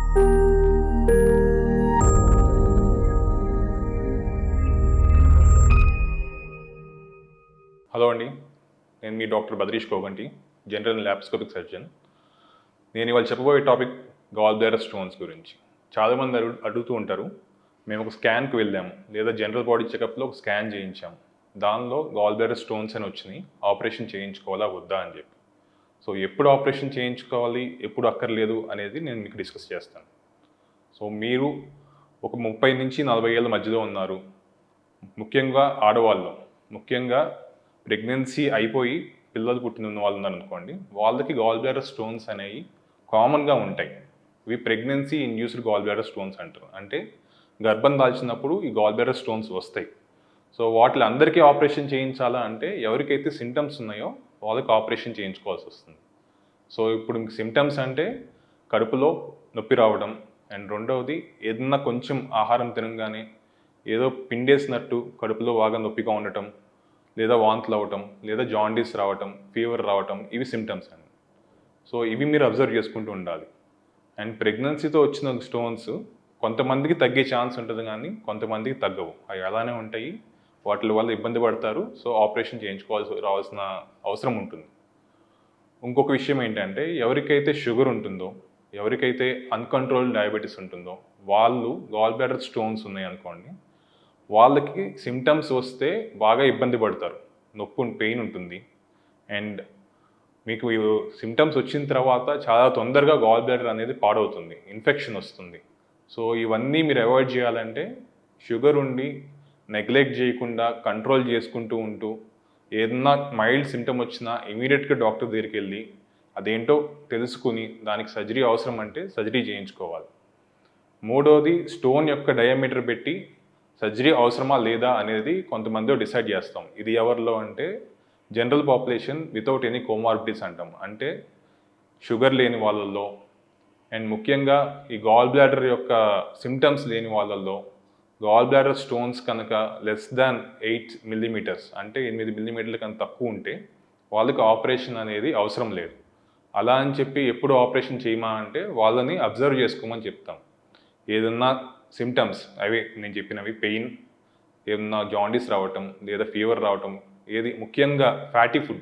Hello అండి, నేను మీ doctor Badrish Koganti, general and laparoscopic surgeon. నేను ఇవాళ చెప్పబోయే టాపిక్ గాల్ బ్లాడర్ స్టోన్స్ గురించి. చాలామంది అడుగుతూ ఉంటారు, మేము ఒక స్కాన్కి వెళ్ళాము లేదా జనరల్ బాడీ చెకప్లో ఒక స్కాన్ చేయించాము, దానిలో గాల్ బ్లాడర్ స్టోన్స్ అని వచ్చినాయి, ఆపరేషన్ చేయించుకోవాలా వద్దా అని చెప్పి. సో ఎప్పుడు ఆపరేషన్ చేయించుకోవాలి, ఎప్పుడు అక్కర్లేదు అనేది నేను మీకు డిస్కస్ చేస్తాను. సో మీరు ఒక 30 నుంచి 40 ఏళ్ళ మధ్యలో ఉన్నారు, ముఖ్యంగా ఆడవాళ్ళు, ముఖ్యంగా ప్రెగ్నెన్సీ అయిపోయి పిల్లలు పుట్టిన వాళ్ళు ఉన్నారు అనుకోండి, వాళ్ళకి గాల్ బ్లాడర్ స్టోన్స్ అనేవి కామన్గా ఉంటాయి. ఇవి pregnancy induced gall bladder stones అంటారు. అంటే గర్భం దాల్చినప్పుడు ఈ గాల్ బ్లాడర్ స్టోన్స్ వస్తాయి. సో వాటిలో అందరికీ ఆపరేషన్ చేయించాలా అంటే ఎవరికైతే సిమ్టమ్స్ ఉన్నాయో వాళ్ళకి ఆపరేషన్ చేయించుకోవాల్సి వస్తుంది. సో ఇప్పుడు మీకు సిమ్టమ్స్ అంటే కడుపులో నొప్పి రావడం, అండ్ రెండవది ఏదన్నా కొంచెం ఆహారం తినగానే ఏదో పిండేసినట్టు కడుపులో బాగా నొప్పిగా ఉండటం, లేదా వాంతులు అవ్వటం, లేదా జాండీస్ రావటం, ఫీవర్ రావటం, ఇవి సిమ్టమ్స్ అండి. సో ఇవి మీరు అబ్జర్వ్ చేసుకుంటూ ఉండాలి. అండ్ ప్రెగ్నెన్సీతో వచ్చిన స్టోన్స్ కొంతమందికి తగ్గే ఛాన్స్ ఉంటుంది, కానీ కొంతమందికి తగ్గవు. అవి అలానే ఉంటాయి, వాటి వల్ల ఇబ్బంది పడతారు. సో ఆపరేషన్ రావాల్సిన అవసరం ఉంటుంది. ఇంకొక విషయం ఏంటంటే, ఎవరికైతే షుగర్ ఉంటుందో, ఎవరికైతే అన్కంట్రోల్డ్ డయాబెటీస్ ఉంటుందో, వాళ్ళు గాల్ బ్లాడర్ స్టోన్స్ ఉన్నాయి అనుకోండి, వాళ్ళకి సిమ్టమ్స్ వస్తే బాగా ఇబ్బంది పడతారు. పెయిన్ ఉంటుంది. అండ్ మీకు సిమ్టమ్స్ వచ్చిన తర్వాత చాలా తొందరగా గాల్ బ్లాడర్ అనేది పాడవుతుంది, ఇన్ఫెక్షన్ వస్తుంది. సో ఇవన్నీ మీరు అవాయిడ్ చేయాలంటే షుగర్ ఉండి నెగ్లెక్ట్ చేయకుండా కంట్రోల్ చేసుకుంటూ ఉంటూ, ఏదన్నా మైల్డ్ సిమ్టమ్ వచ్చినా ఇమీడియట్గా డాక్టర్ దగ్గరికి వెళ్ళి అదేంటో తెలుసుకుని దానికి సర్జరీ అవసరం అంటే సర్జరీ చేయించుకోవాలి. మూడోది, స్టోన్ యొక్క డయామీటర్ పెట్టి సర్జరీ అవసరమా లేదా అనేది కొంతమంది డిసైడ్ చేస్తాం. ఇది ఎవరిలో అంటే general population without any comorbidities అంటాం. అంటే షుగర్ లేని వాళ్ళల్లో, అండ్ ముఖ్యంగా ఈ గాల్ బ్లాడర్ యొక్క సిమ్టమ్స్ లేని వాళ్ళల్లో, గాల్ బ్లాడర్ స్టోన్స్ కనుక లెస్ దాన్ 8 మిల్లీమీటర్స్ అంటే 8 మిల్లీమీటర్ల కన్నా తక్కువ ఉంటే వాళ్ళకి ఆపరేషన్ అనేది అవసరం లేదు. అలా అని చెప్పి ఎప్పుడు ఆపరేషన్ చేయమా అంటే వాళ్ళని అబ్జర్వ్ చేసుకోమని చెప్తాం. ఏదన్నా సిమ్టమ్స్ అవి నేను చెప్పినవి, పెయిన్, ఏదన్నా జాండీస్ రావటం లేదా ఫీవర్ రావటం, ఏది ముఖ్యంగా ఫ్యాటీ ఫుడ్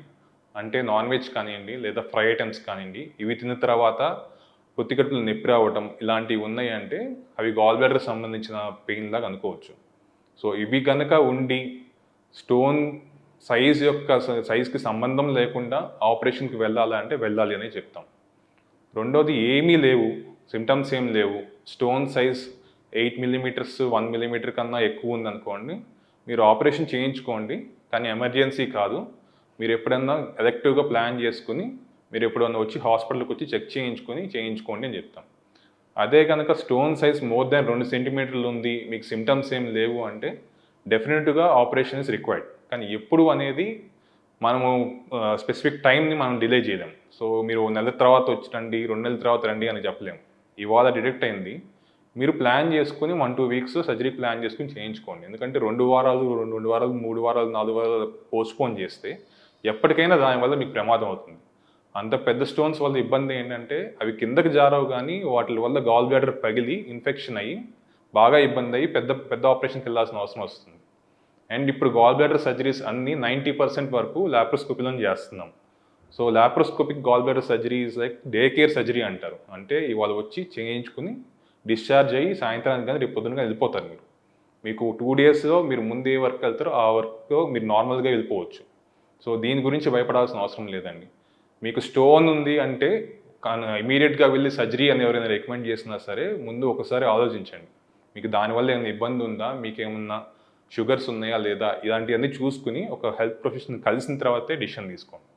అంటే నాన్ వెజ్ కానివ్వండి లేదా ఫ్రై ఐటమ్స్ కానివ్వండి, ఇవి తిన్న తర్వాత పొత్తికడుపులు నొప్పి రావటం, ఇలాంటివి ఉన్నాయి అంటే అవి గాల్ బ్లాడర్ సంబంధించిన పెయిన్ లాగా అనుకోవచ్చు. సో ఇవి కనుక ఉండి స్టోన్ సైజ్కి సంబంధం లేకుండా ఆపరేషన్కి వెళ్ళాలంటే వెళ్ళాలి అని చెప్తాం. రెండోది, ఏమీ లేవు, సిమ్టమ్స్ ఏం లేవు, స్టోన్ సైజ్ 8 మిల్లీమీటర్స్ 1 మిల్లీమీటర్ కన్నా ఎక్కువ ఉందనుకోండి, మీరు ఆపరేషన్ చేయించుకోండి, కానీ ఎమర్జెన్సీ కాదు. మీరు ఎప్పుడన్నా ఎలెక్టివ్గా ప్లాన్ చేసుకుని మీరు ఎప్పుడన్నా వచ్చి హాస్పిటల్కి వచ్చి చెక్ చేయించుకోండి అని చెప్తాం. అదే కనుక స్టోన్ సైజ్ మోర్ దాన్ 2 సెంటీమీటర్లు ఉంది, మీకు సిమ్టమ్స్ ఏం లేవు అంటే డెఫినెట్గా ఆపరేషన్ ఇస్ రిక్వైర్డ్. కానీ ఎప్పుడు అనేది మనము స్పెసిఫిక్ టైంని మనం డిలే చేయలేం. సో మీరు నెల తర్వాత వచ్చి రండి, 2 నెలల తర్వాత రండి అని చెప్పలేము. ఇవాళ డిటెక్ట్ అయింది, మీరు ప్లాన్ చేసుకుని 1-2 వీక్స్ సర్జరీ ప్లాన్ చేసుకుని చేయించుకోండి. ఎందుకంటే 2 వారాలు 3 వారాలు 4 వారాలు పోస్ట్పోన్ చేస్తే ఎప్పటికైనా దానివల్ల మీకు ప్రమాదం అవుతుంది. అంత పెద్ద స్టోన్స్ వల్ల ఇబ్బంది ఏంటంటే అవి కిందకి జారవు, కానీ వాటి వల్ల గాల్ బ్లాడర్ పగిలి ఇన్ఫెక్షన్ అయ్యి బాగా ఇబ్బంది అయ్యి పెద్ద ఆపరేషన్కి వెళ్ళాల్సిన అవసరం వస్తుంది. అండ్ ఇప్పుడు గాల్ బ్లాడర్ సర్జరీస్ అన్నీ 90% వరకు ల్యాప్రోస్కోపీలో చేస్తున్నాం. So laparoscopic gall bladder surgery is like day care surgery అంటారు. అంటే ఇవాళ వచ్చి చేయించుకుని డిశ్చార్జ్ అయ్యి సాయంత్రానికి కానీ రేపు పొద్దునగా వెళ్ళిపోతారు. మీకు 2 డేస్లో మీరు ముందు ఏ వర్క్ వెళ్తారో ఆ వర్క్లో మీరు నార్మల్గా వెళ్ళిపోవచ్చు. సో దీని గురించి భయపడాల్సిన అవసరం లేదండి. మీకు స్టోన్ ఉంది అంటే ఇమీడియట్గా వెళ్ళి సర్జరీ అని ఎవరైనా రికమెండ్ చేసినా సరే ముందు ఒకసారి ఆలోచించండి, మీకు దానివల్ల ఏమైనా ఇబ్బంది ఉందా, మీకు ఏమన్నా షుగర్స్ ఉన్నాయా లేదా, ఇలాంటివన్నీ చూసుకుని ఒక హెల్త్ ప్రొఫెషనల్ కలిసిన తర్వాతే డిసిషన్ తీసుకోండి.